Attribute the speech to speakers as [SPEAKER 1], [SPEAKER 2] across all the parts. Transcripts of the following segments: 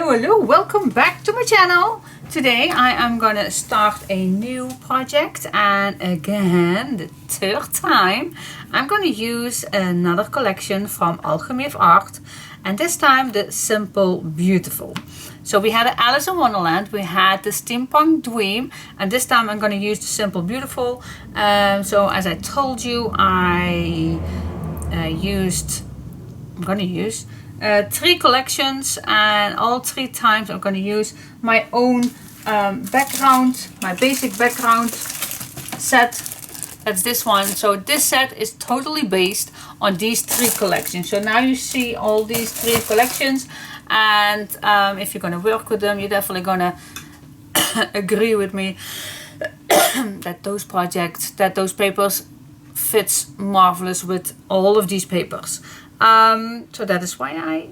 [SPEAKER 1] Hello, welcome back to my channel. Today I am gonna start a new project, and again, the third time, I'm gonna use another collection from Alchemy of Art, and this time the Simple Beautiful. So we had Alice in Wonderland, we had the Steampunk Dream, and this time I'm gonna use the Simple Beautiful. So as I told you, I'm gonna use 3 collections, and all 3 times I'm going to use my own background, my basic background set. That's this one. So this set is totally based on these 3 collections. So now you see all these 3 collections, and if you're going to work with them, you're definitely going to agree with me that those papers fits marvelous with all of these papers. So that is why I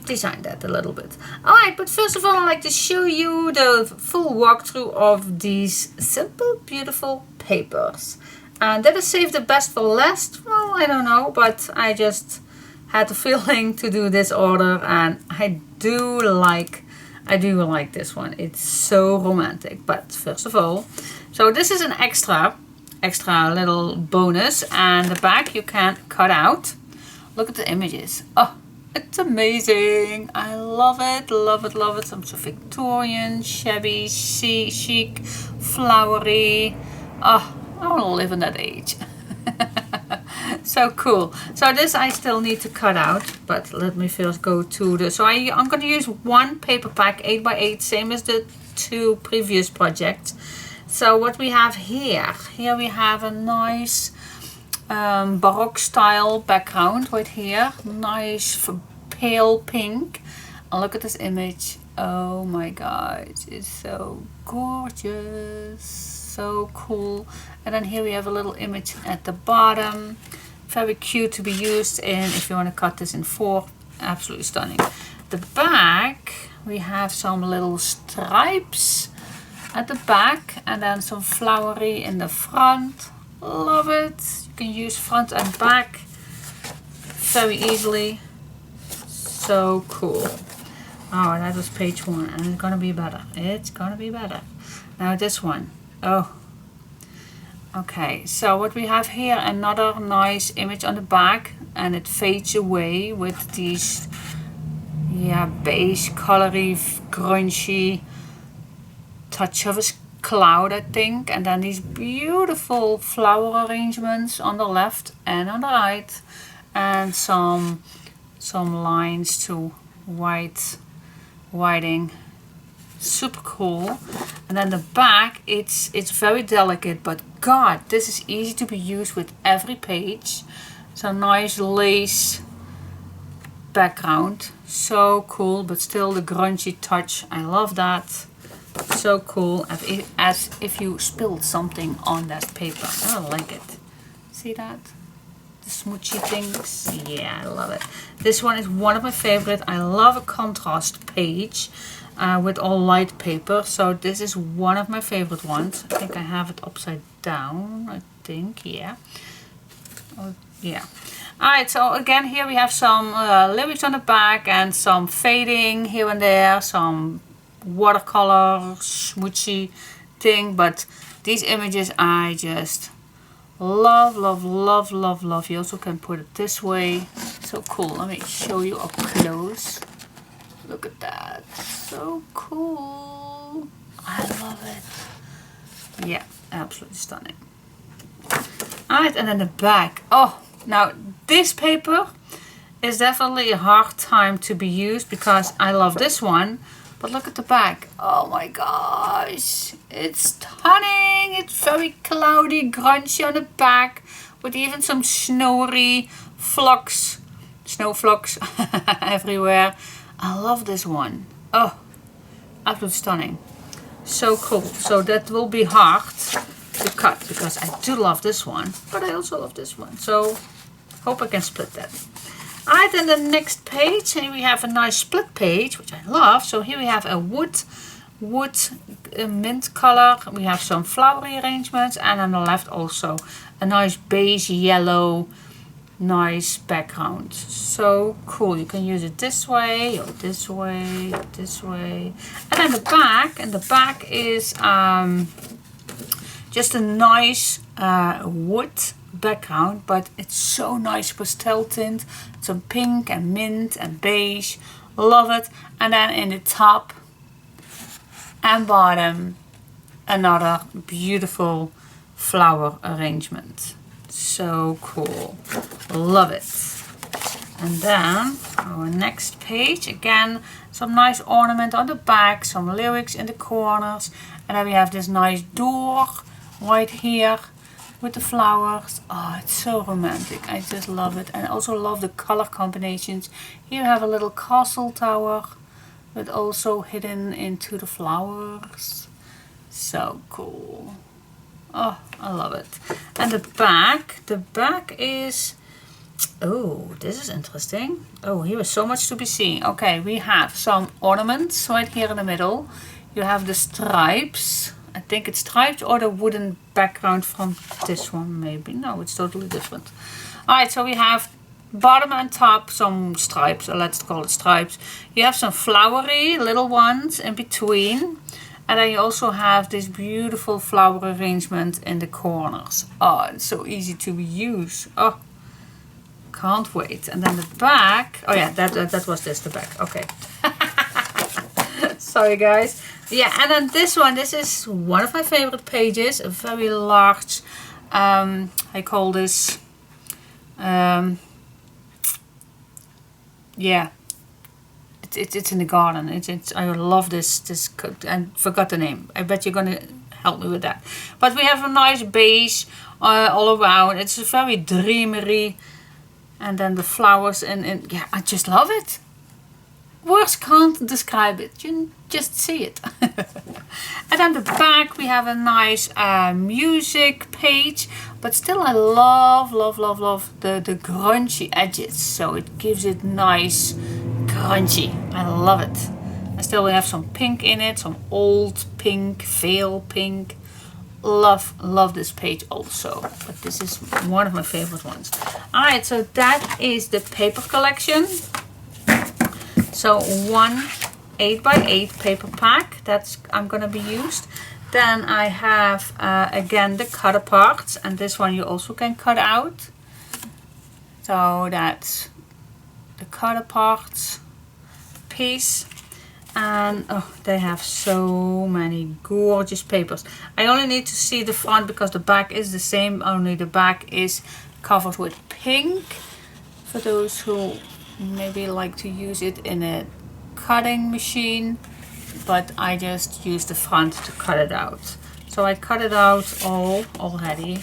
[SPEAKER 1] designed that a little bit. Alright, but first of all, I'd like to show you the full walkthrough of these Simple Beautiful papers. And did I save the best for last? Well, I don't know, but I just had the feeling to do this order, and I do like this one. It's so romantic. But first of all, so this is an extra little bonus, and the back you can cut out. Look at the images. Oh, it's amazing. I love it, love it, love it. Some sort of Victorian, shabby, chic, flowery. Oh, I want to live in that age. So cool. So this I still need to cut out, but let me first go to the... So I'm going to use one paper pack, 8x8, same as the 2 previous projects. So what we have here we have a nice... Baroque style background right here, nice pale pink, and look at this image. Oh my god, it's so gorgeous, so cool. And then here we have a little image at the bottom, very cute to be used in if you want to cut this in 4. Absolutely stunning. The back, we have some little stripes at the back, and then some flowery in the front. Love it. You can use front and back very easily. So cool. Oh, that was page 1, and it's gonna be better. It's gonna be better. Now this one. Oh. Okay, so what we have here, another nice image on the back, and it fades away with these beige, colory, grungy touch of a cloud, I think, and then these beautiful flower arrangements on the left and on the right, and some lines to whiting. Super cool. And then the back, it's very delicate, but god, this is easy to be used with every page. Some nice lace background, so cool, but still the grungy touch. I love that. So cool, as if you spilled something on that paper. I like it. See that? The smoochy things. Yeah, I love it. This one is one of my favorite. I love a contrast page with all light paper. So this is one of my favorite ones. I think I have it upside down. I think, yeah. Oh, yeah. Alright, so again here we have some lyrics on the back and some fading here and there, some watercolor smoochy thing, but these images I just love, love, love, love, love. You also can put it this way. So cool. Let me show you up close. Look at that. So cool. I love it. Yeah, absolutely stunning. Alright, and then the back. Oh, now this paper is definitely a hard time to be used because I love this one. But look at the back. Oh my gosh. It's stunning. It's very cloudy, grungy on the back with even some snowy flocks, snow flocks everywhere. I love this one. Oh, absolutely stunning. So cool. So that will be hard to cut because I do love this one, but I also love this one. So hope I can split that. Alright, then the next page, and we have a nice split page, which I love. So here we have a wood mint color. We have some flowery arrangements, and on the left also a nice beige yellow, nice background. So cool. You can use it this way or this way, this way. And then the back is just a nice wood background, but it's so nice pastel tint, some pink and mint and beige. Love it. And then in the top and bottom another beautiful flower arrangement. So cool. Love it. And then our next page, again some nice ornament on the back, some lyrics in the corners, and then we have this nice door right here with the flowers. Oh, it's so romantic. I just love it. And I also love the color combinations. Here we have a little castle tower, but also hidden into the flowers. So cool. Oh, I love it. And the back is, oh, this is interesting. Oh, here is so much to be seen. Okay, we have some ornaments right here in the middle. You have the stripes. I think it's striped or the wooden background from this one maybe. No, it's totally different. Alright, so we have bottom and top some stripes, or let's call it stripes. You have some flowery little ones in between. And then you also have this beautiful flower arrangement in the corners. Oh, it's so easy to use. Oh, can't wait. And then the back. Oh yeah, that was this, the back. Okay. Sorry guys. Yeah, and then this one, this is one of my favorite pages, a very large, I call this, yeah, it's in the garden. I love this, I forgot the name. I bet you're gonna help me with that. But we have a nice beige all around. It's very dreamery, and then the flowers, and yeah, I just love it. Words can't describe it. You just see it. And on the back we have a nice music page, but still I love the grungy edges. So it gives it nice grungy. I love it. And still we have some pink in it, some old pink, veil pink. Love this page also. But this is one of my favorite ones. Alright, so that is the paper collection. So one 8x8 paper pack that's I'm gonna be used. Then I have again the cutter parts, and this one you also can cut out. So that's the cutter parts piece, and oh, they have so many gorgeous papers. I only need to see the front because the back is the same, only the back is covered with pink for those who maybe like to use it in a cutting machine, but I just use the front to cut it out. So I cut it out all already,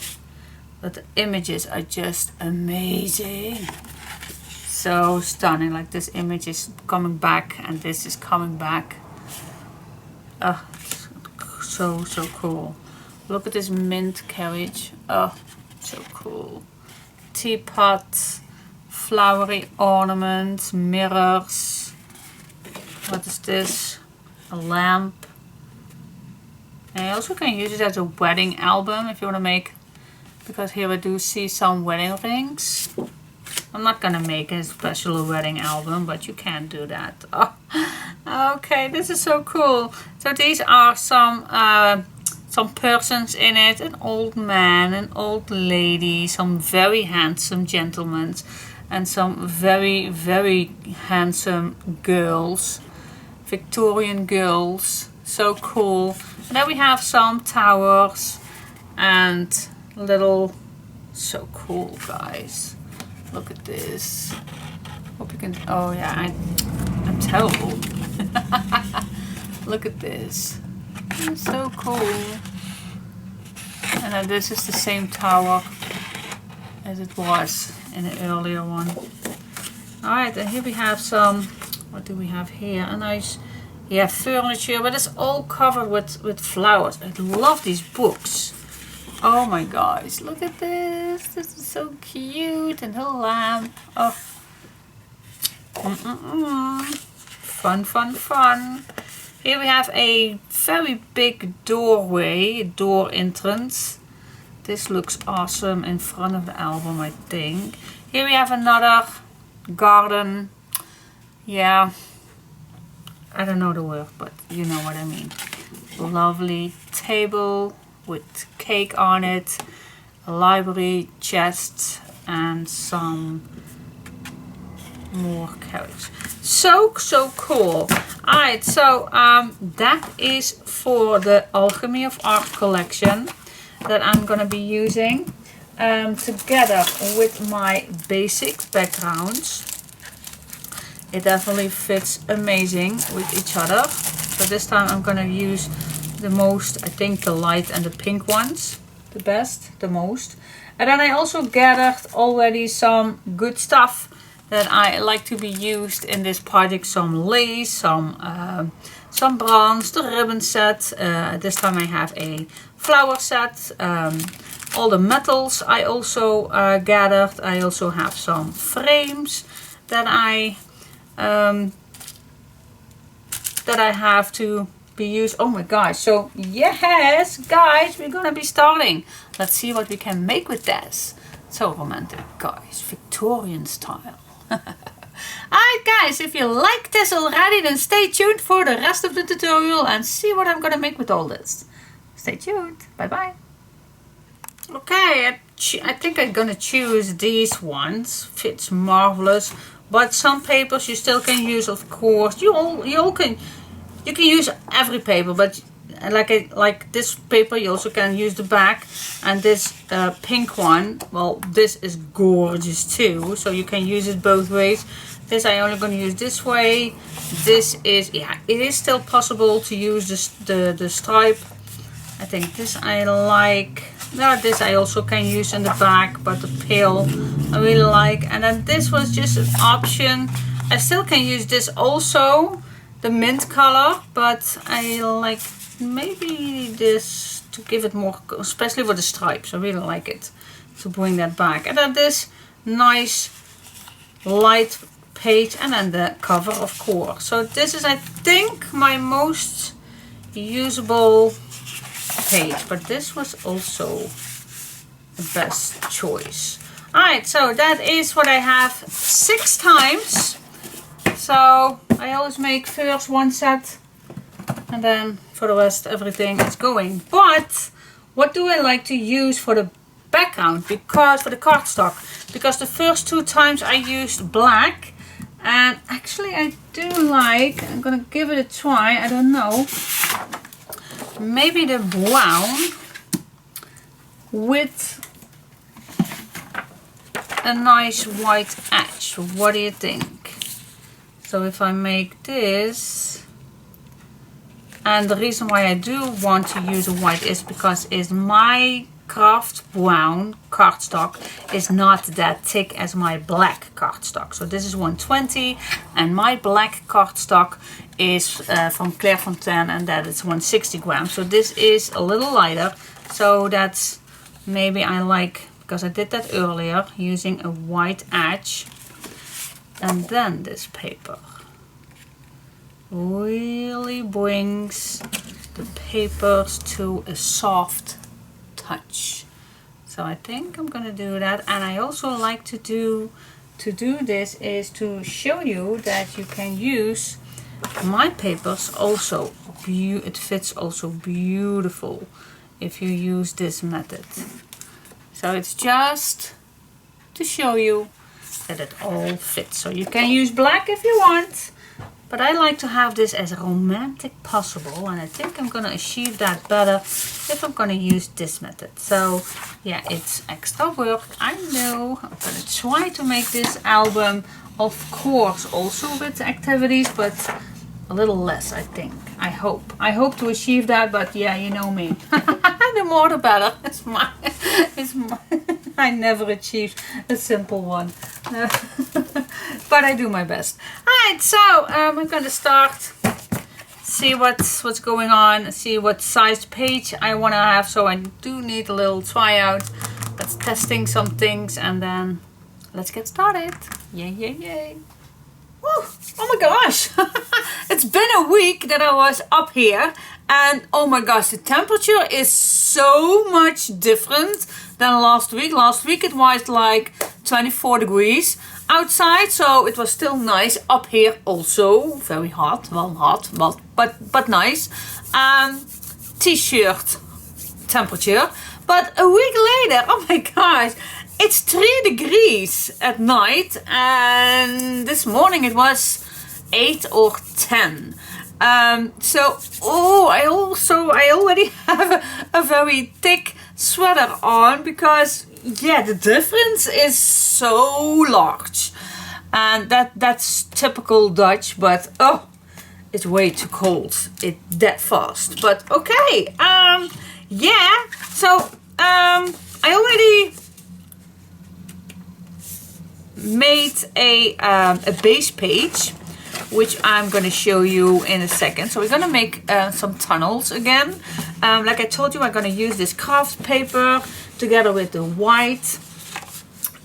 [SPEAKER 1] but the images are just amazing. So stunning. Like this image is coming back and this is coming back. Oh, so cool. Look at this mint carriage. Oh, so cool. Teapot, flowery ornaments, mirrors. What is this? A lamp. And I also can use it as a wedding album if you want to make, because here I do see some wedding rings. I'm not gonna make a special wedding album, but you can do that. Oh, okay, this is so cool. So these are some persons in it, an old man, an old lady, some very handsome gentlemen, and some very, very handsome girls, Victorian girls. So cool. And then we have some towers and little, so cool, guys. Look at this. Hope you can, oh yeah, I'm terrible. Look at this. It's so cool. And then this is the same tower as it was in the earlier one. Alright, and here we have some, what do we have here? A nice, yeah, furniture, but it's all covered with flowers. I love these books. Oh my gosh, look at this. This is so cute. And a lamp. Oh. Fun, fun, fun. Here we have a very big doorway, door entrance. This looks awesome in front of the album, I think. Here we have another garden. Yeah, I don't know the word, but you know what I mean. Lovely table with cake on it, a library chest, and some more carrots. So cool. Alright, so that is for the Alchemy of Art collection that I'm gonna be using together with my basic backgrounds. It definitely fits amazing with each other. So this time I'm gonna use the most, I think the light and the pink ones, the best, the most. And then I also gathered already some good stuff that I like to be used in this project. Some lace, some bronze, the ribbon set. This time I have a flower set. All the metals I also gathered. I also have some frames that I have to be used. Oh my gosh, so yes guys, we're gonna be starting. Let's see what we can make with this. So romantic, guys, Victorian style. Alright guys, if you like this already, then stay tuned for the rest of the tutorial and see what I'm gonna make with all this. Stay tuned. Bye bye. Okay, I think I'm gonna choose these ones. Fits marvelous. But some papers you still can use, of course. You can use every paper, but like this paper you also can use the back. And this pink one, well, this is gorgeous too, so you can use it both ways. This I only going to use this way. This is, yeah, it is still possible to use the stripe. I think this I like. Now this I also can use in the back, but the pale I really like. And then this was just an option. I still can use this also, the mint color, but I like maybe this to give it more, especially for the stripes. I really like it to bring that back. And then this nice light page, and then the cover, of course. So this is, I think, my most usable page, but this was also the best choice. Alright, so that is what I have 6 times. So I always make first one set and then for the rest everything is going. But what do I like to use for the background? Because for the cardstock, because the first 2 times I used black, and actually I do like, I'm gonna give it a try, I don't know, maybe the brown with a nice white edge. What do you think? So if I make this, and the reason why I do want to use a white is because is my craft brown cardstock is not that thick as my black cardstock. So this is 120 and my black cardstock is from Clairefontaine, and that is 160 grams. So this is a little lighter. So that's maybe I like, because I did that earlier, using a white edge. And then this paper really brings the papers to a soft touch. So I think I'm gonna do that. And I also like to do to do this is to show you that you can use my papers also. It fits also beautiful if you use this method. So it's just to show you that it all fits. So you can use black if you want, but I like to have this as romantic possible, and I think I'm gonna achieve that better if I'm gonna use this method. So yeah, it's extra work, I know. I'm gonna try to make this album, of course, also with activities, but a little less, I think. I hope to achieve that, but yeah, you know me. The more the better. It's my I never achieve a simple one. But I do my best. Alright, so I'm gonna start, see what's going on, see what size page I wanna have. So I do need a little tryout. Let's testing some things and then let's get started. Yay, yay, yay. Woo. Oh my gosh, it's been a week that I was up here, and oh my gosh, the temperature is so much different than last week. Last week it was like 24 degrees outside, so it was still nice. Up here also very hot, well hot, but nice. T-shirt temperature, but a week later, oh my gosh, it's 3 degrees at night, and this morning it was 8 or 10. So, I already have a very thick sweater on because, yeah, the difference is so large. And that's typical Dutch, but oh, it's way too cold. It's that fast. But okay, yeah, so, I already made a base page, which I'm going to show you in a second. So we're going to make some tunnels again. Like I told you, I'm going to use this craft paper together with the white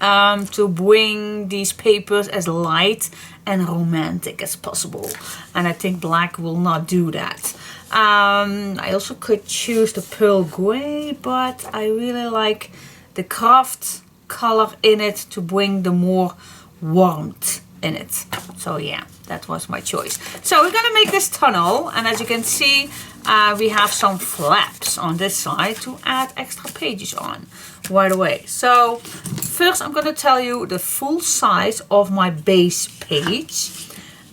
[SPEAKER 1] to bring these papers as light and romantic as possible. And I think black will not do that. I also could choose the pearl gray, but I really like the craft color in it to bring the more warmth in it. So yeah, that was my choice. So we're gonna make this tunnel, and as you can see, we have some flaps on this side to add extra pages on right away. So first I'm gonna tell you the full size of my base page,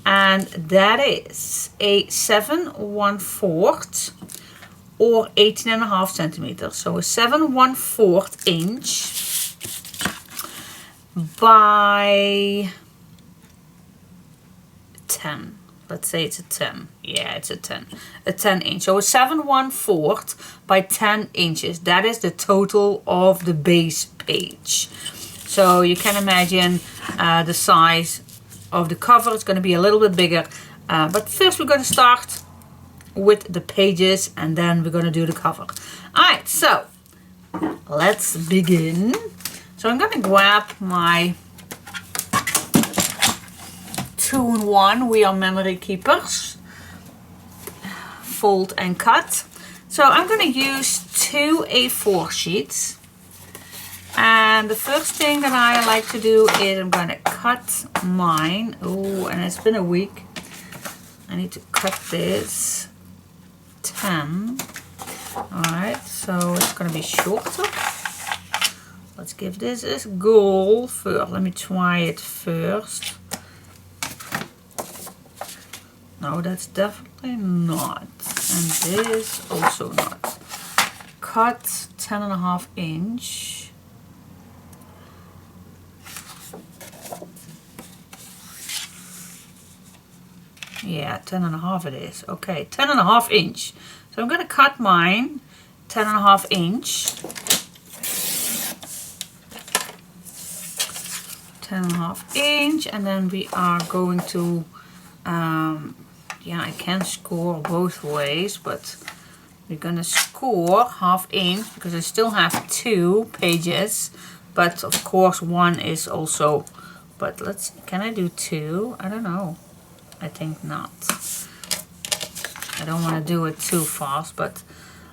[SPEAKER 1] and that is a 7/1/4 or 18.5 centimeters. So a 7/1/4 inch by 10. Let's say it's a 10. Yeah, it's a 10. A 10 inch. So a 7/1/4 by 10 inches. That is the total of the base page. So you can imagine the size of the cover. It's going to be a little bit bigger. But first we're going to start with the pages, and then we're going to do the cover. Alright, so let's begin. So I'm going to grab my 2-in-1 We Are Memory Keepers, fold and cut. So I'm going to use 2 A4 sheets, and the first thing that I like to do is I'm going to cut mine. Oh, and it's been a week. I need to cut this 10. Alright, so it's going to be shorter. Let's give this a go first. Let me try it first. No, that's definitely not. And this also not. Cut 10.5 inch. Yeah, 10.5 it is. Okay, 10.5 inch. So I'm going to cut mine 10.5 inch. 10.5 inch, and then we are going to yeah, I can score both ways, but we're gonna score 1/2 inch because I still have 2 pages, but of course 1 is also, but let's, can I do 2? I don't know, I think not. I don't want to do it too fast, but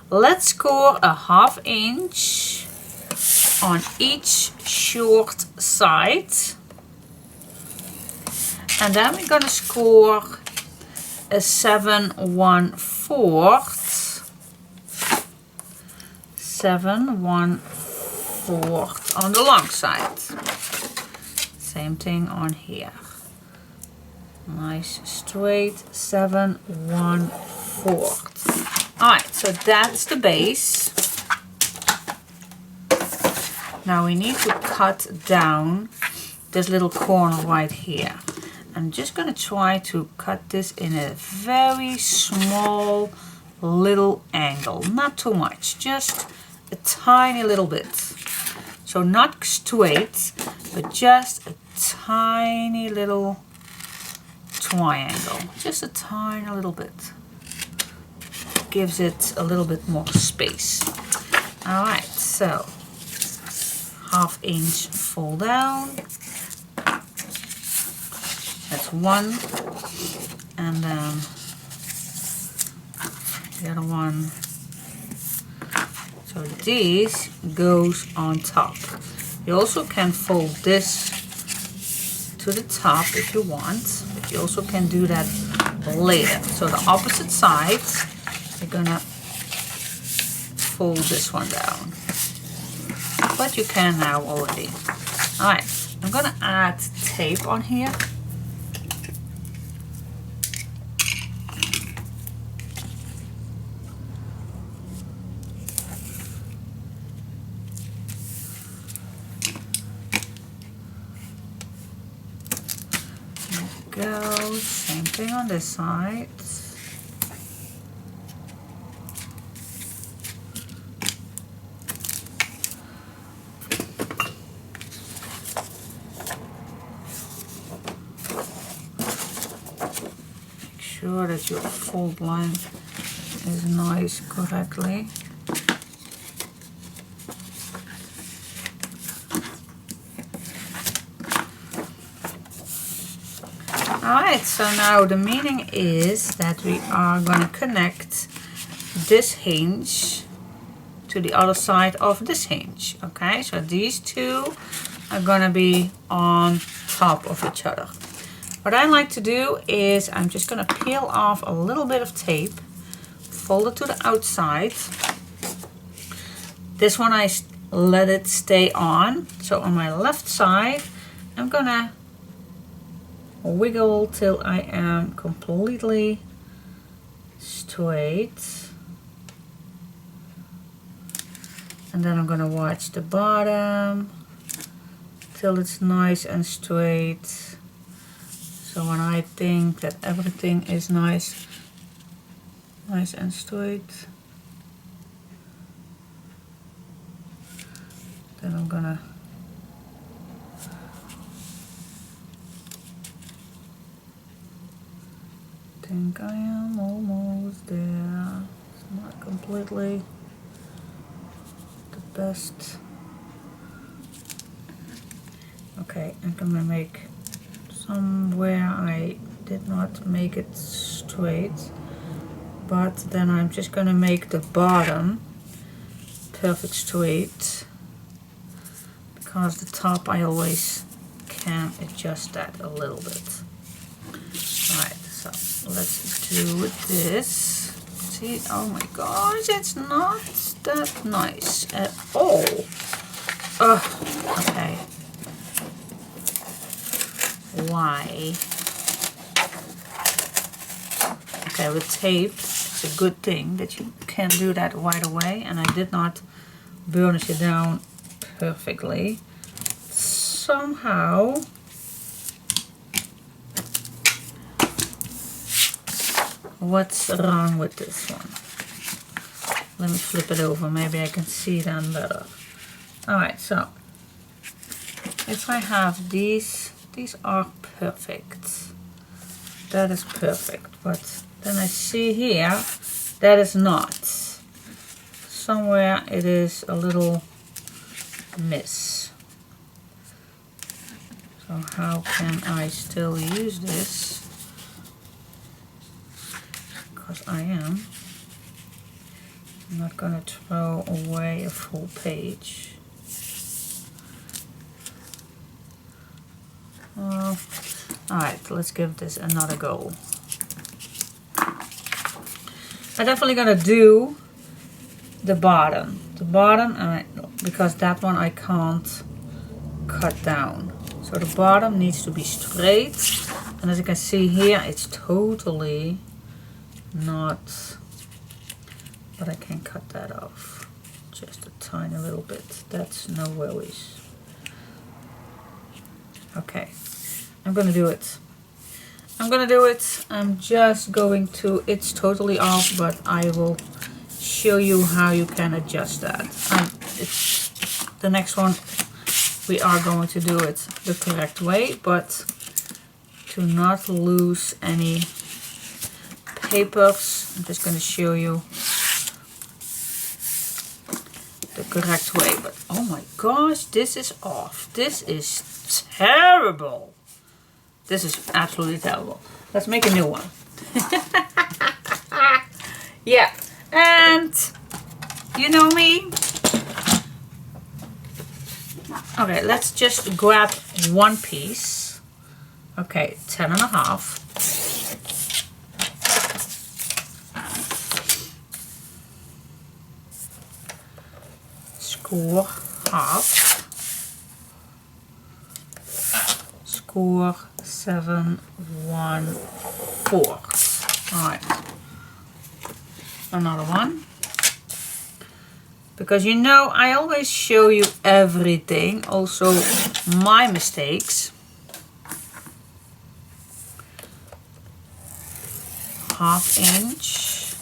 [SPEAKER 1] let's score a 1/2 inch on each short side. And then we're going to score a 7 1/4. 7 1/4 on the long side. Same thing on here. Nice straight 7 1/4. Alright, so that's the base. Now we need to cut down this little corner right here. I'm just going to try to cut this in a very small little angle. Not too much, just a tiny little bit. So not straight, but just a tiny little triangle. Just a tiny little bit. Gives it a little bit more space. Alright, so 1/2 inch fold down. That's one. And then the other one. So this goes on top. You also can fold this to the top if you want, but you also can do that later. So the opposite side, you're gonna fold this one down. But you can now already. Alright, I'm gonna add tape on here. Go, same thing on this side. Make sure that your fold line is nice correctly. Alright, so now the meaning is that we are going to connect this hinge to the other side of this hinge. Okay, so these two are going to be on top of each other. What I like to do is I'm just going to peel off a little bit of tape, fold it to the outside. This one I let it stay on. So on my left side, I'm going to wiggle till I am completely straight, and then I'm gonna watch the bottom till it's nice and straight. So when I think that everything is nice and straight, then I'm gonna think I am almost there. It's not completely the best. Okay, I'm gonna make somewhere I did not make it straight, but then I'm just gonna make the bottom perfect straight, because the top I always can adjust that a little bit. Alright, so let's do this. See, oh my gosh, it's not that nice at all. Okay. Why? Okay, with tape, it's a good thing that you can do that right away, and I did not burnish it down perfectly. Somehow what's wrong with this one? Let me flip it over, maybe I can see them better. Alright, so if I have these are perfect. That is perfect, but then I see here that is not. Somewhere it is a little miss. So how can I still use this? Because I'm not going to throw away a full page. Alright, let's give this another go. I'm definitely gonna do the bottom. The bottom, because that one I can't cut down. So the bottom needs to be straight. And as you can see here, it's totally not, but I can cut that off. Just a tiny little bit. That's no worries. Okay, I'm gonna do it. I'm just going to, it's totally off, but I will show you how you can adjust that. The next one we are going to do it the correct way, but to not lose any papers, I'm just going to show you the correct way. But oh my gosh, this is off. This is terrible. This is absolutely terrible. Let's make a new one. Yeah, and you know me. Okay, let's just grab one piece. Okay, 10.5. Score half. Score 7/1/4. Alright. Another one. Because you know, I always show you everything, also my mistakes. Half inch.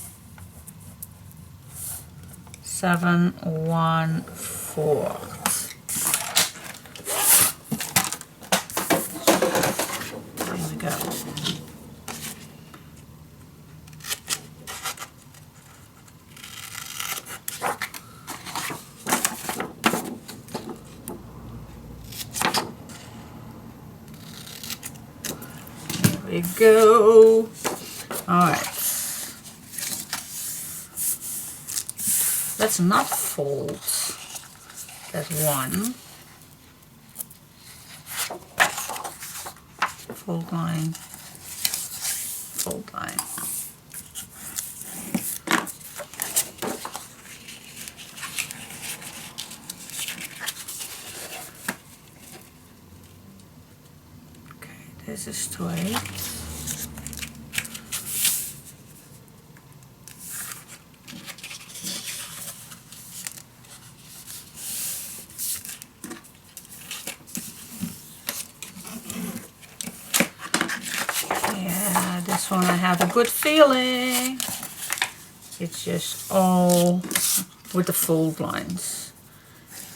[SPEAKER 1] 7/1/4. There we go. There we go. All right. Let's not fold that one. Fold line, fold line. Okay, this is straight. This one I have a good feeling. It's just all with the fold lines.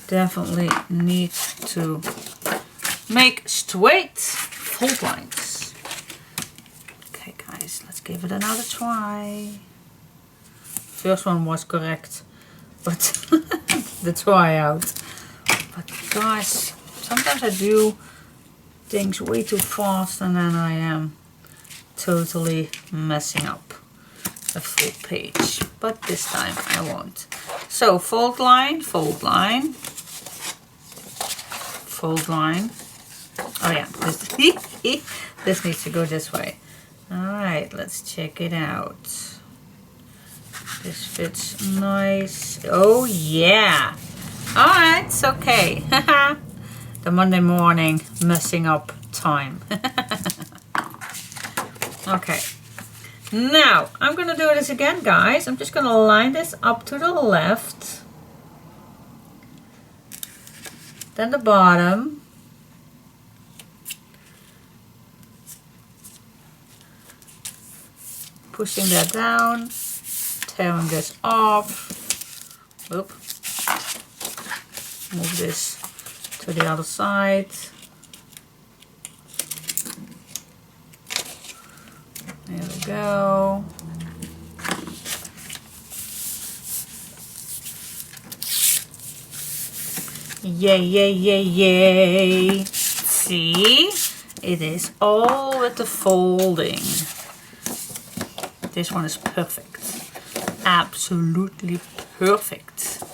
[SPEAKER 1] Definitely need to make straight fold lines. Okay guys, let's give it another try. First one was correct, but the try out. But guys, sometimes I do things way too fast and then I am totally messing up a full page, but this time I won't. So fold line, fold line, fold line. Oh yeah, this needs to go this way. Alright, let's check it out. This fits nice. Oh yeah. Alright, it's okay. The Monday morning messing up time. Okay, now I'm gonna do this again, guys. I'm just gonna line this up to the left, then the bottom, pushing that down, tearing this off. Oop. Move this to the other side. There we go. Yay, yay, yay, yay. See? It is all with the folding. This one is perfect. Absolutely perfect.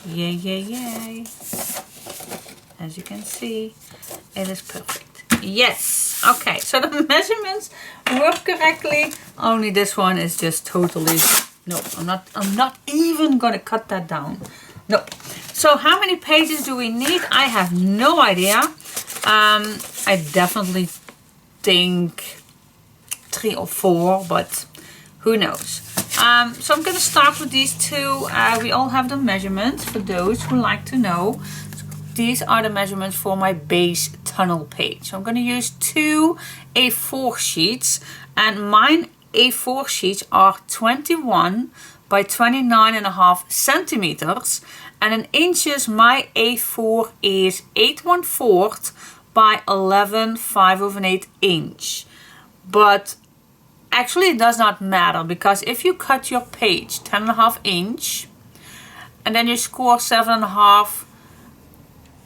[SPEAKER 1] Yay, yay, yay. As you can see, it is perfect. Yes. Okay, so the measurements work correctly. Only this one is just totally, no, I'm not even gonna cut that down. No. So how many pages do we need? I have no idea. I definitely think 3 or 4, but who knows. So I'm gonna start with these two. We all have the measurements for those who like to know. These are the measurements for my base tunnel page. So I'm going to use 2 A4 sheets, and mine A4 sheets are 21 by 29.5 centimeters, and in inches my A4 is 8/1/4 by 11/5/8 inch. But actually it does not matter, because if you cut your page 10.5 inch and then you score 7.5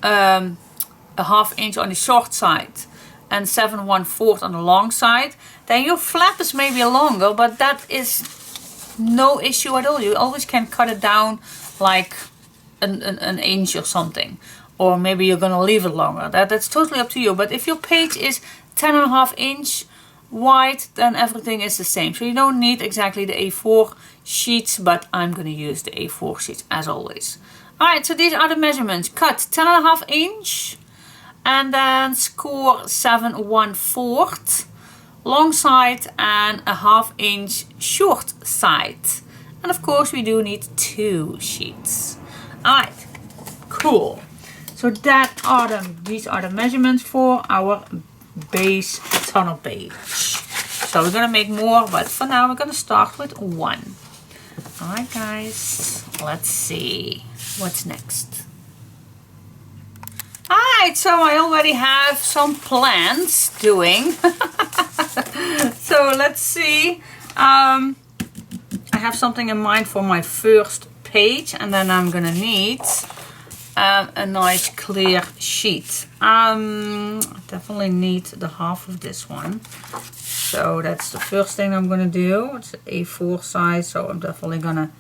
[SPEAKER 1] a half inch on the short side and 7/1/4 on the long side, then your flap is maybe longer, but that is no issue at all. You always can cut it down like an inch or something, or maybe you're gonna leave it longer. That's totally up to you. But if your page is 10.5 inch wide, then everything is the same. So you don't need exactly the A4 sheets, but I'm gonna use the A4 sheets as always. Alright, so these are the measurements. Cut 10.5 inch and then score 7/1/4 long side and a half inch short side. And of course we do need 2 sheets. Alright, cool. So these are the measurements for our base tunnel page. So we're gonna make more, but for now we're gonna start with 1. Alright guys, let's see what's next. Alright, so I already have some plans doing. So let's see. I have something in mind for my first page, and then I'm gonna need a nice clear sheet. Definitely need the half of this one. So that's the first thing I'm gonna do. It's an A4 size, so I'm definitely gonna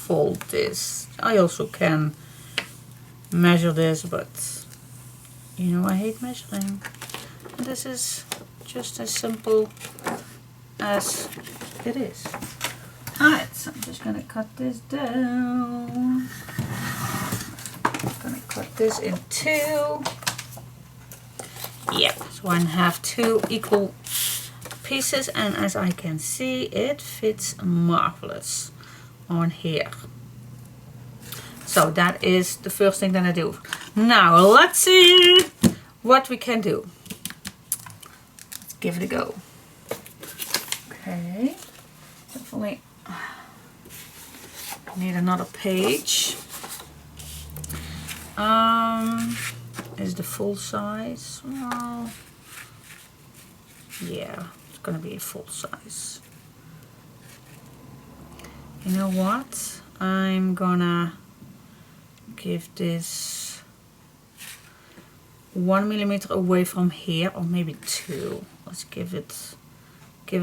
[SPEAKER 1] fold this. I also can measure this, but you know I hate measuring. This is just as simple as it is. Alright, so I'm just gonna cut this down. I'm gonna cut this in 2. Yep, so I have 2 equal pieces, and as I can see, it fits marvelous on here. So that is the first thing that I do. Now let's see what we can do. Let's give it a go. Okay, definitely need another page. Is the full size? Well, yeah, it's gonna be a full size. You know what? I'm gonna give this 1 millimeter away from here, or maybe 2. Let's give it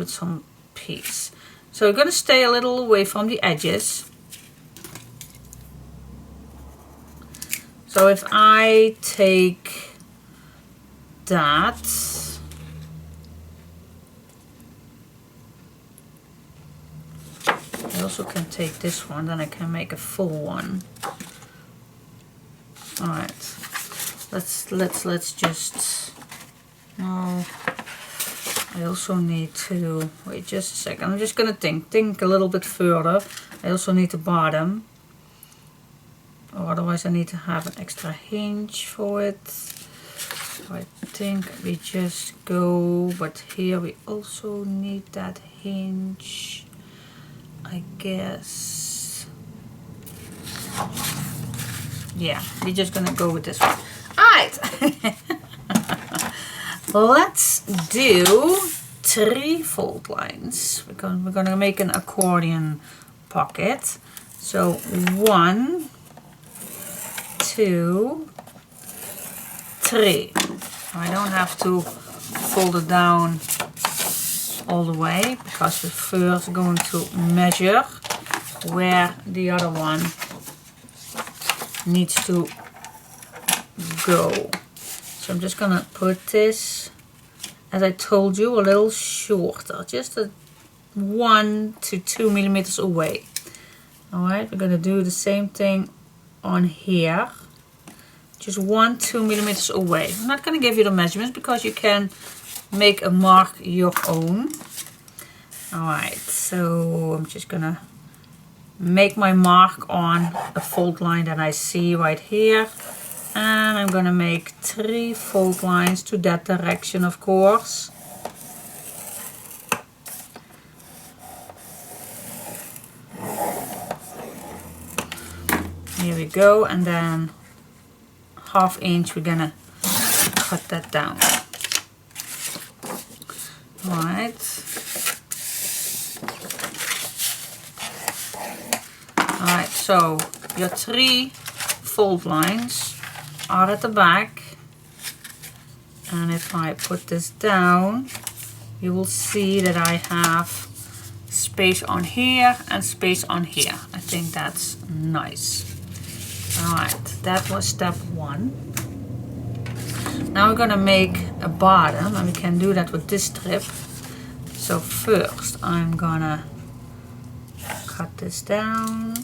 [SPEAKER 1] some peace. So we're gonna stay a little away from the edges. So if I take that, I also can take this one, then I can make a full one. Alright, let's just, no, I also need to, wait just a second, I'm just gonna think a little bit further. I also need the bottom, or otherwise I need to have an extra hinge for it. So I think we just go, but here we also need that hinge, I guess. Yeah, we're just gonna go with this one. Alright, let's do 3 fold lines. We're gonna make an accordion pocket. So 1, 2, 3. I don't have to fold it down all the way, because we're first going to measure where the other one needs to go. So I'm just gonna put this, as I told you, a little shorter, just 1 to 2 millimeters away. Alright, we're gonna do the same thing on here. Just 1-2 millimeters away. I'm not gonna give you the measurements because you can make a mark your own. Alright, so I'm just gonna make my mark on a fold line that I see right here. And I'm gonna make 3 fold lines to that direction, of course. Here we go, and then 1/2 inch we're gonna cut that down. Alright. Alright, so your 3 fold lines are at the back, and if I put this down you will see that I have space on here and space on here. I think that's nice. Alright, that was step 1. Now we're gonna make a bottom, and we can do that with this strip. So first I'm gonna cut this down.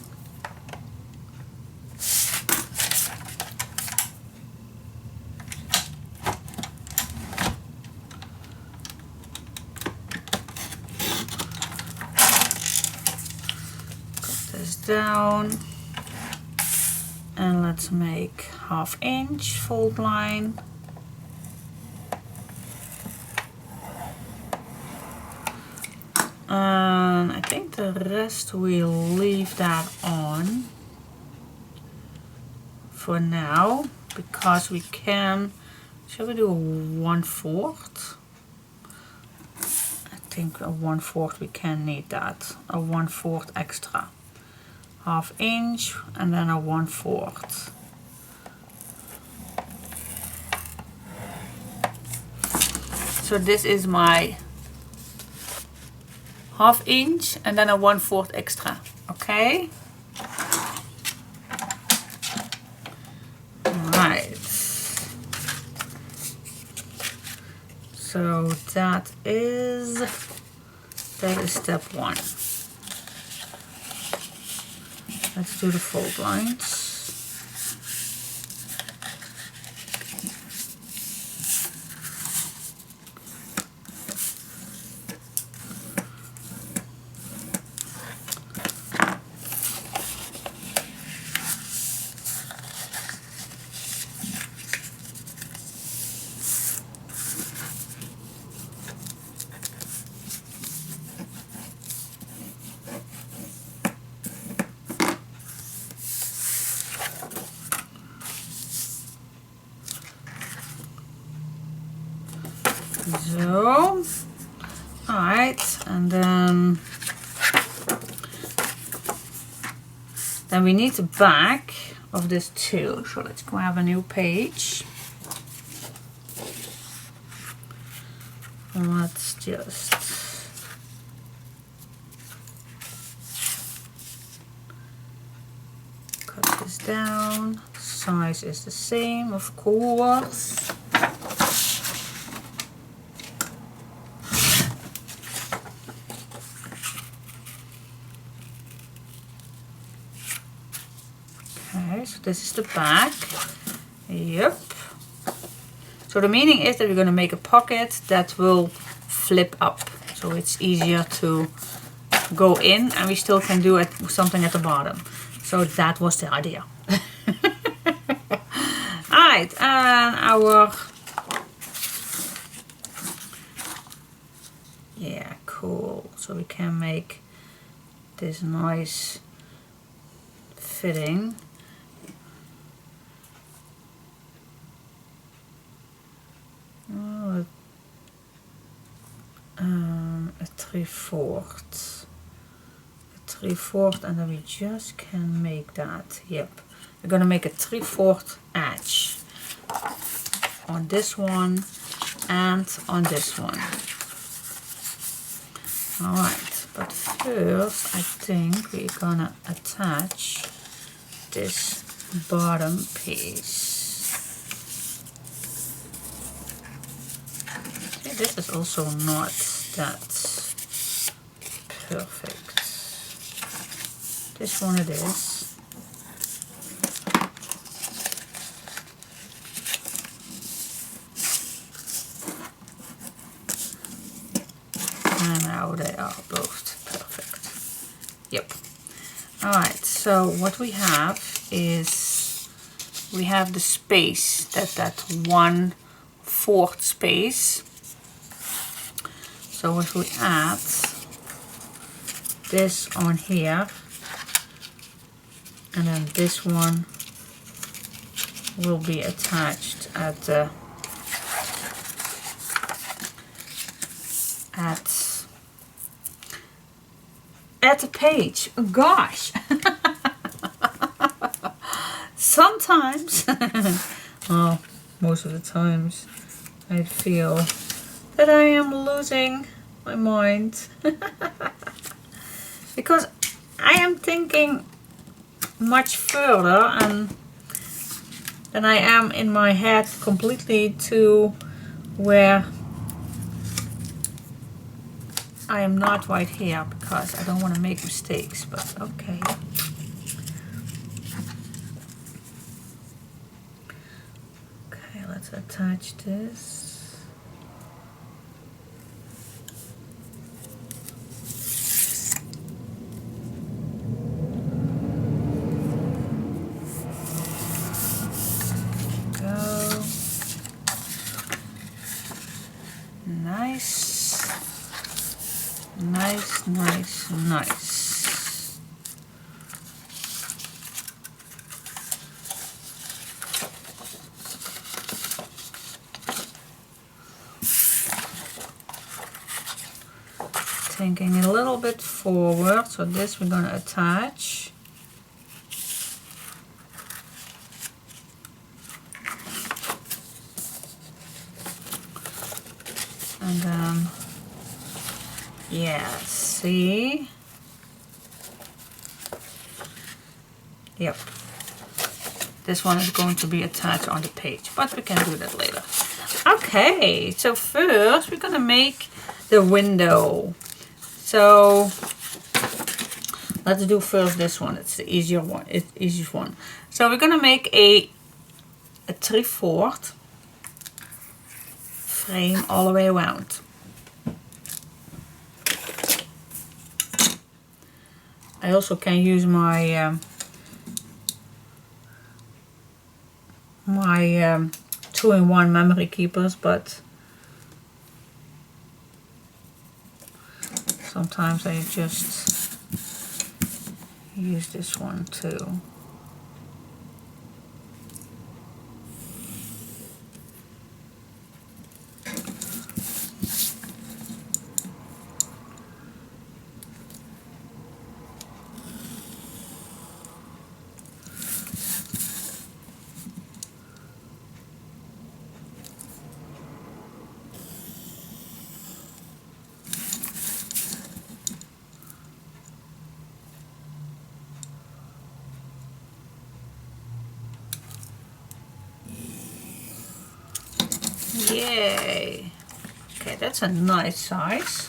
[SPEAKER 1] Down, and let's make 1/2 inch fold line. And I think the rest we'll leave that on for now, because we can, shall we do a 1/4? I think a 1/4 we can need that, a 1/4 extra. 1/2 inch and then a 1/4. So this is my 1/2 inch and then a 1/4 extra. Okay. Right. So that is step 1. Let's do the fold lines. So, alright, and then we need the back of this too. So let's grab a new page. And let's just cut this down. Size is the same, of course. So this is the back. Yep. So the meaning is that we're going to make a pocket that will flip up. So it's easier to go in, and we still can do something at the bottom. So that was the idea. Alright, and our... Yeah, cool. So we can make this nice fitting. A 3/4, and then we just can make that. Yep, we're gonna make a 3/4 edge on this one and on this one. All right, but first I think we're gonna attach this bottom piece. this is also not that perfect. This one it is. And now they are both perfect. Yep. Alright, so what we have is we have the space, that 1/4 space. So if we add this on here, and then this one will be attached at the page. Oh, gosh. Sometimes, well, most of the times, I feel that I am losing my mind because I am thinking much further and than I am in my head completely to where I am not right here because I don't want to make mistakes, but okay. Okay, let's attach this. Nice. Thinking a little bit forward, so this we're going to attach. And then, yeah, see? Yep. This one is going to be attached on the page, but we can do that later. Okay, so first we're going to make the window. So let's do first this one. It's the easiest one. So we're going to make a 3/4 frame all the way around. I also can use my my 2-in-1 memory keepers, but sometimes I just use this one too. Yay! Okay, that's a nice size.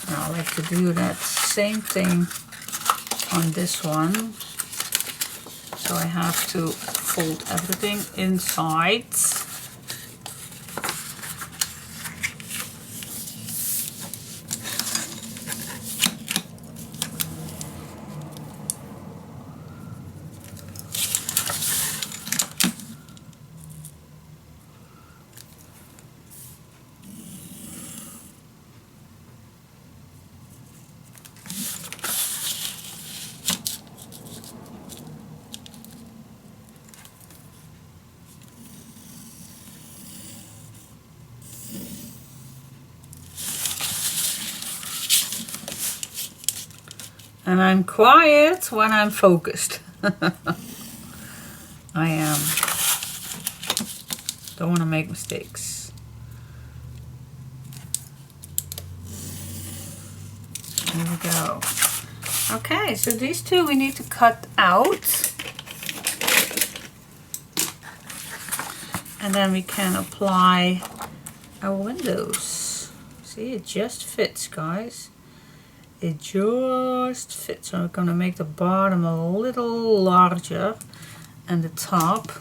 [SPEAKER 1] Now I like to do that same thing on this one. So I have to fold everything inside. And I'm quiet when I'm focused. I am. Don't want to make mistakes. There we go. Okay, so these two we need to cut out. And then we can apply our windows. See, it just fits, guys. It just fits. So I'm gonna make the bottom a little larger and the top.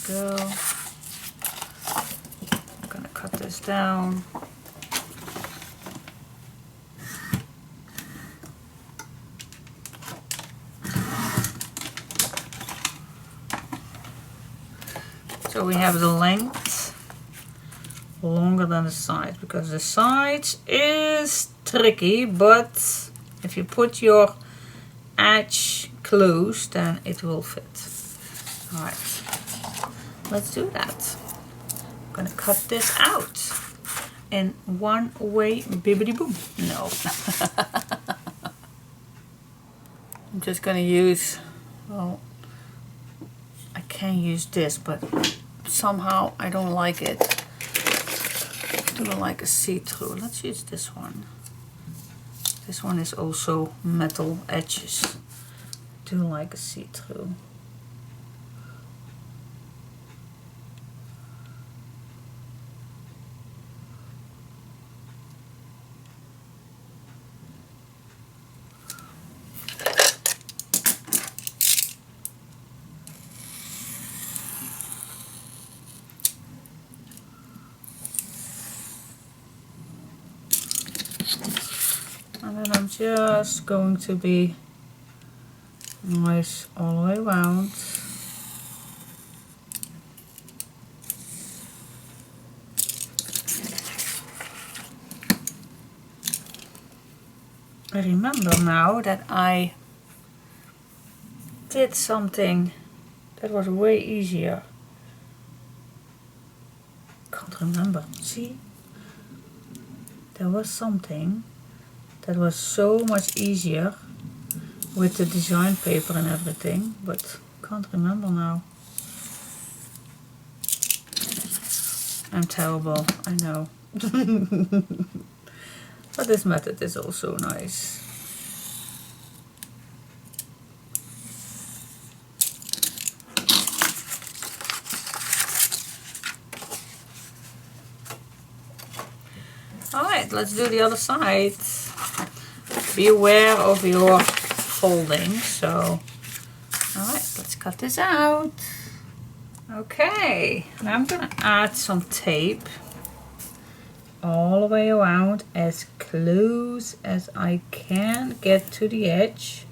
[SPEAKER 1] There we go. I'm gonna cut this down. So we have the length longer than the sides, because the sides is tricky, but if you put your edge close, then it will fit. Alright, let's do that. I'm gonna cut this out in one way, bibbidi boom. No. I'm just gonna use, well, I can use this, but somehow I don't like it. I don't like a see-through. Let's use this one. This one is also metal edges. I do like a see-through. And then I'm just going to be nice all the way around. I remember now that I did something that was way easier. Can't remember. See? There was something that was so much easier with the design paper and everything, but can't remember now. I'm terrible, I know. But this method is also nice. Alright, let's do the other side. Be aware of your folding. So, alright, let's cut this out. Okay, now I'm gonna add some tape all the way around as close as I can get to the edge.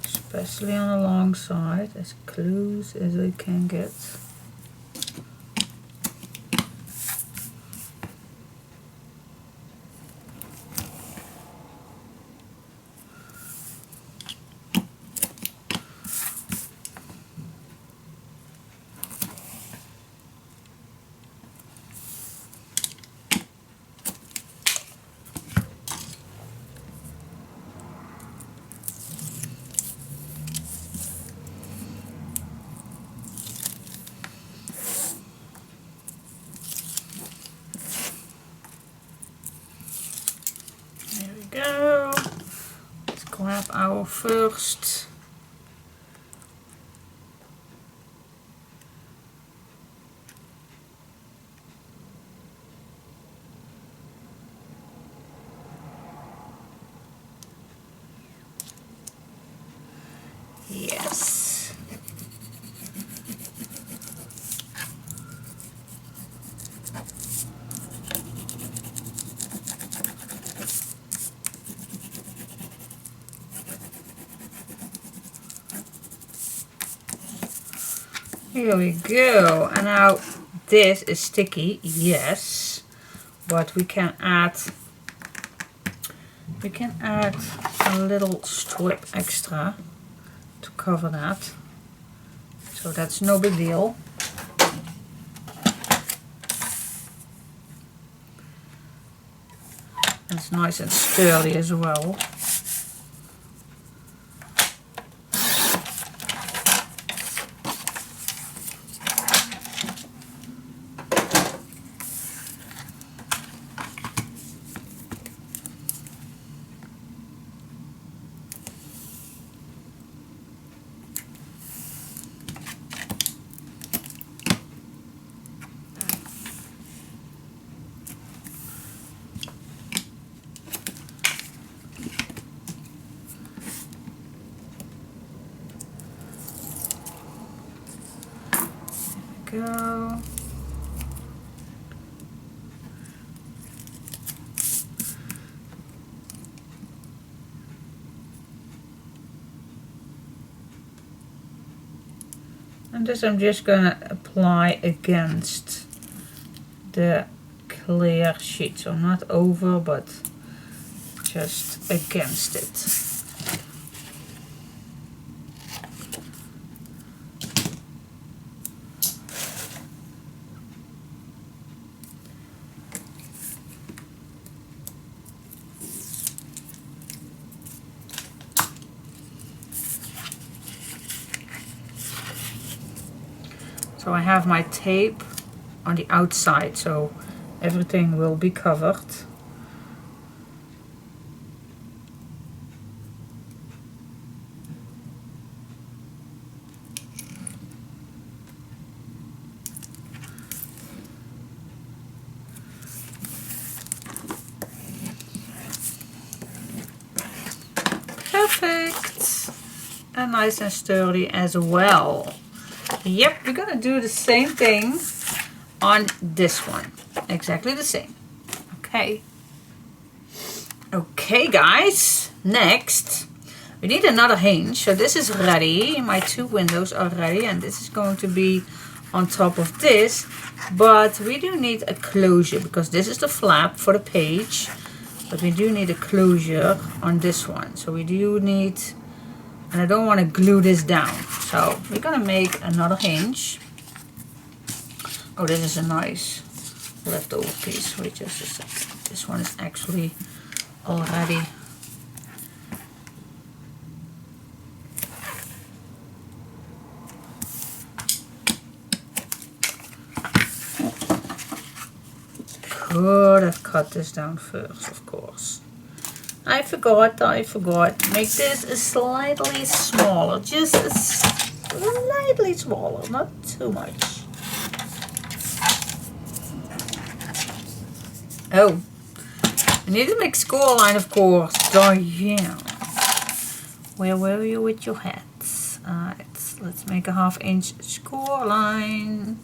[SPEAKER 1] Especially on the long side, as close as I can get. Go. Let's grab our first yes. Here we go, and now this is sticky, yes, but we can add a little strip extra to cover that, so that's no big deal. It's nice and sturdy as well. go. And this I'm just gonna apply against the clear sheet, so not over but just against it. So I have my tape on the outside, so everything will be covered. Perfect. And nice and sturdy as well. Yep, we're gonna do the same thing on this one. Exactly the same. Okay. Okay guys, next we need another hinge. So this is ready. My two windows are ready and this is going to be on top of this. But we do need a closure because this is the flap for the page. But we do need a closure on this one. So we do need, and I don't want to glue this down. So we're gonna make another hinge. Oh, this is a nice leftover piece. Wait just a second. This one is actually already could have cut this down first, of course. I forgot. Make this a slightly smaller, just a slightly smaller, not too much. Oh, I need to make score line, of course. Diane, where were you with your hats? Let's make a 1/2 inch score line.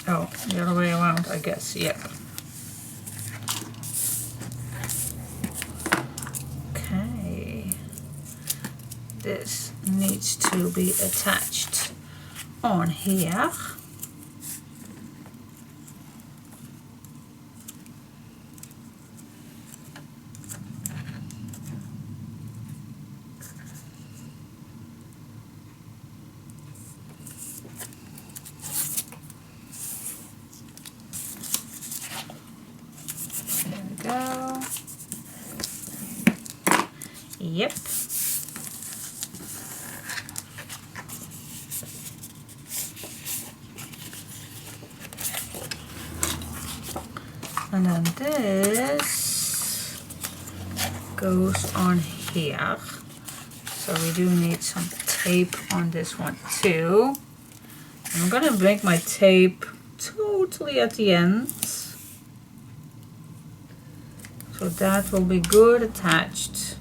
[SPEAKER 1] Oh, the other way around, I guess. Yep. Okay. This needs to be attached on here. Go. Yep. And then this goes on here. So we do need some tape on this one too. And I'm gonna make my tape totally at the end. So that will be good attached.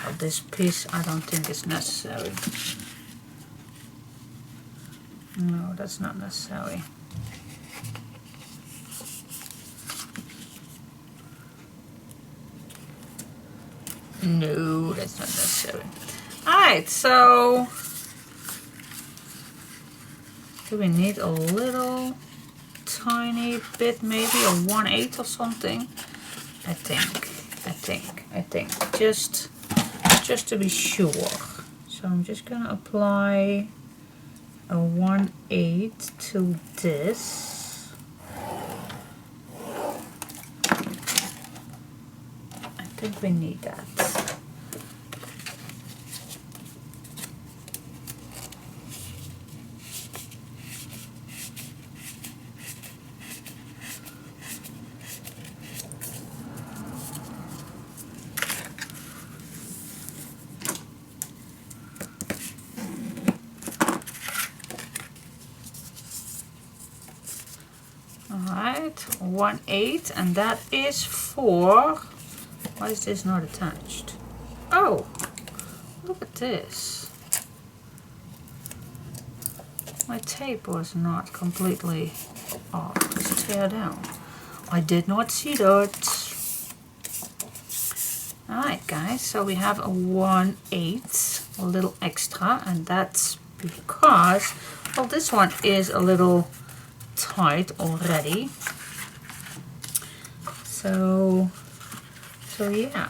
[SPEAKER 1] Oh, this piece I don't think is necessary. No, that's not necessary. No, that's not necessary. Alright, so do we need a little tiny bit, maybe a 1/8 or something? I think just to be sure. So I'm just gonna apply a 1/8 to this. I think we need that. right, 1/8, and that is for, why is this not attached? Oh, look at this. My tape was not completely off. Let's tear down. I did not see that. Alright guys, so we have a 1/8, a little extra, and that's because, well, this one is a little tight already. So yeah.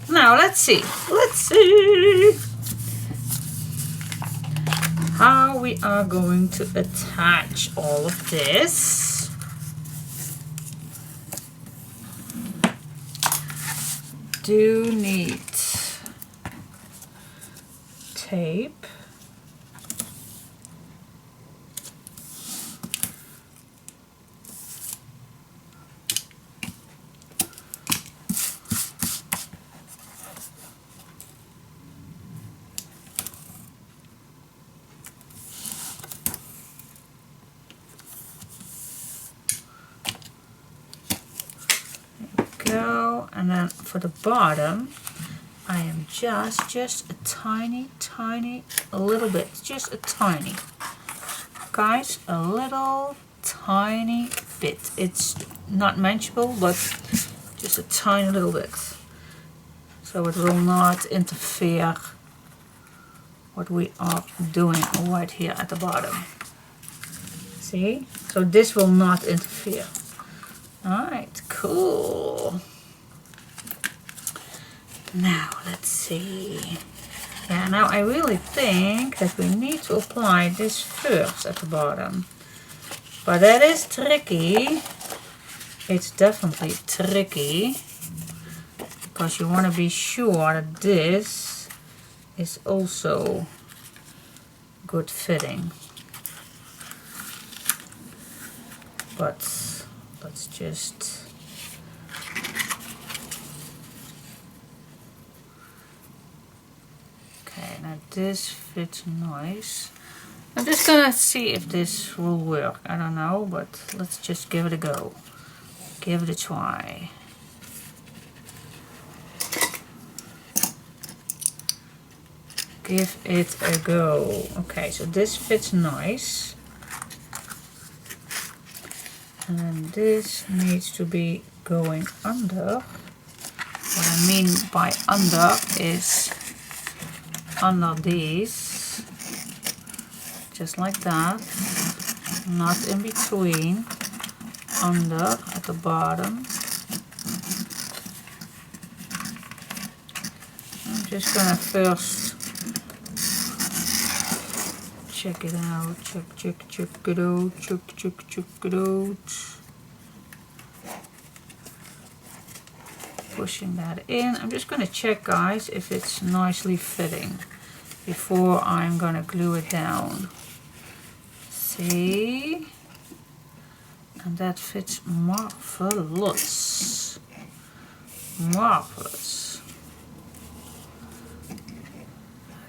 [SPEAKER 1] Now let's see how we are going to attach all of this. Do need tape. Go, and then for the bottom I am just a tiny a little bit, just a tiny, guys, a little tiny bit. It's not manageable, but just a tiny little bit, so it will not interfere what we are doing right here at the bottom. See, so this will not interfere. Alright, cool. Now let's see. Yeah, now I really think that we need to apply this first at the bottom. But that is tricky. It's definitely tricky, because you want to be sure that this is also good fitting. But let's just, okay, now this fits nice. I'm just gonna see if this will work. I don't know, but let's just give it a go. Give it a try. Give it a go. Okay, so this fits nice. And then this needs to be going under. What I mean by under is under these, just like that, not in between, under at the bottom. I'm just gonna first check it out, check it out, check it out. Pushing that in. I'm just gonna check, guys, if it's nicely fitting before I'm gonna glue it down. See? And that fits marvelous. Marvelous.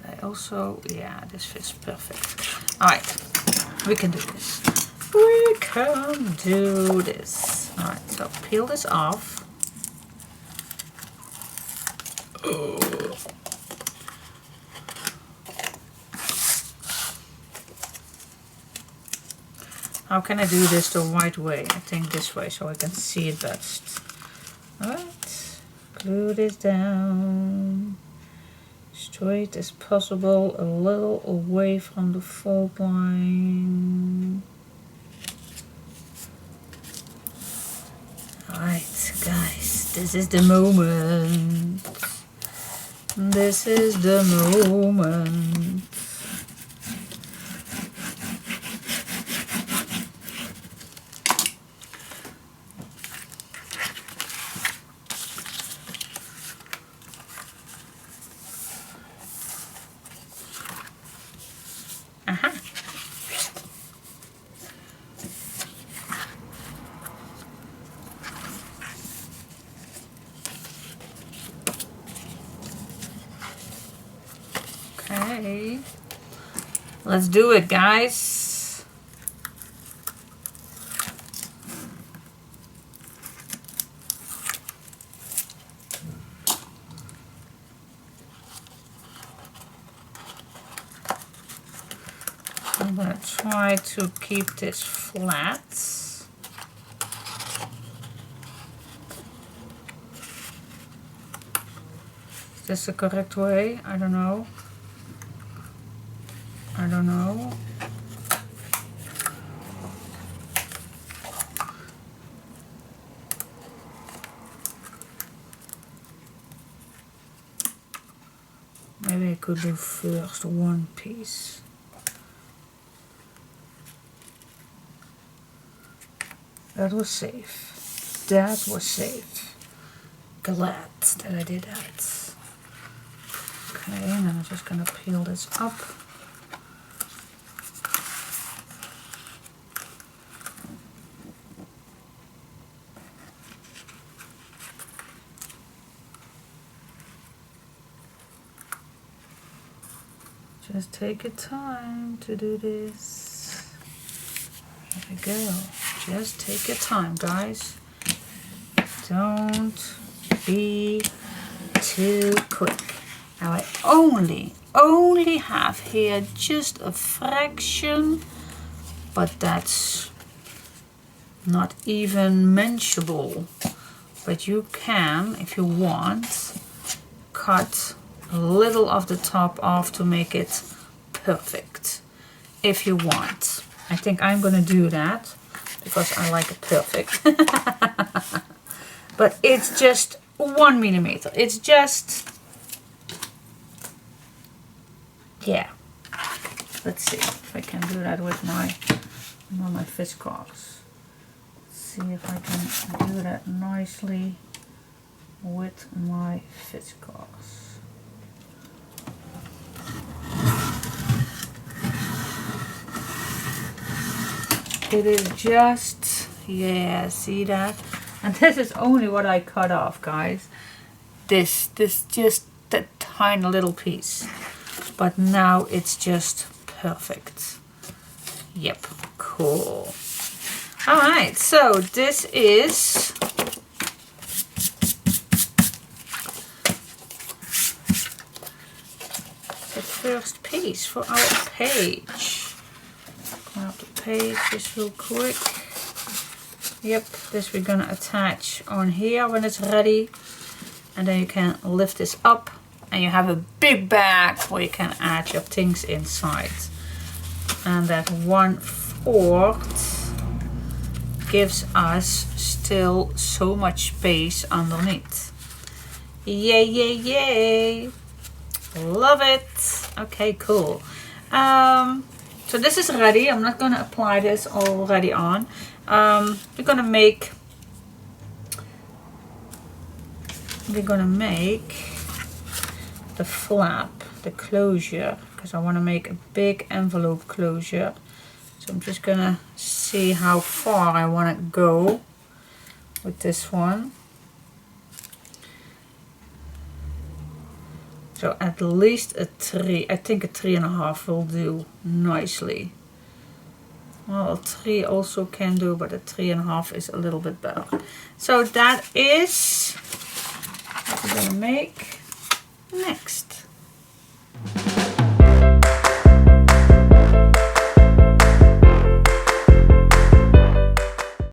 [SPEAKER 1] I also, yeah, this fits perfect. Alright, we can do this. We can do this. Alright, so peel this off. Oh. How can I do this the right way? I think this way, so I can see it best. Alright, glue this down. Straight as possible, a little away from the fault line. Alright, guys, this is the moment. This is the moment. Okay, let's do it, guys. I'm going to try to keep this flat. Is this the correct way? I don't know. I don't know. Maybe I could do first one piece. That was safe. That was safe. Glad that I did that. Okay, and then I'm just gonna peel this up. Just take your time to do this. There we go. Just take your time, guys. Don't be too quick. Now I only have here just a fraction, but that's not even mentionable. But you can, if you want, cut a little of the top off to make it perfect. If you want. I think I'm gonna do that because I like it perfect. But it's just 1 millimeter. It's just, yeah. Let's see if I can do that with my fiskars. Let's see if I can do that nicely with my fiskars. It is just, yeah, see that? And this is only what I cut off, guys. This just that tiny little piece. But now it's just perfect. Yep, cool. Alright, so this is the first piece for our page. Grab the page just real quick. Yep, this we're gonna attach on here when it's ready. And then you can lift this up and you have a big bag where you can add your things inside. And that 1/4 gives us still so much space underneath. Yay, yay, yay. Love it. Okay, cool. So this is ready. I'm not gonna apply this already on. We're gonna make the flap, the closure, because I want to make a big envelope closure. So I'm just gonna see how far I want to go with this one. So at least a 3, I think a 3.5 will do nicely. Well, a 3 also can do, but a 3.5 is a little bit better. So that is what we're gonna make next.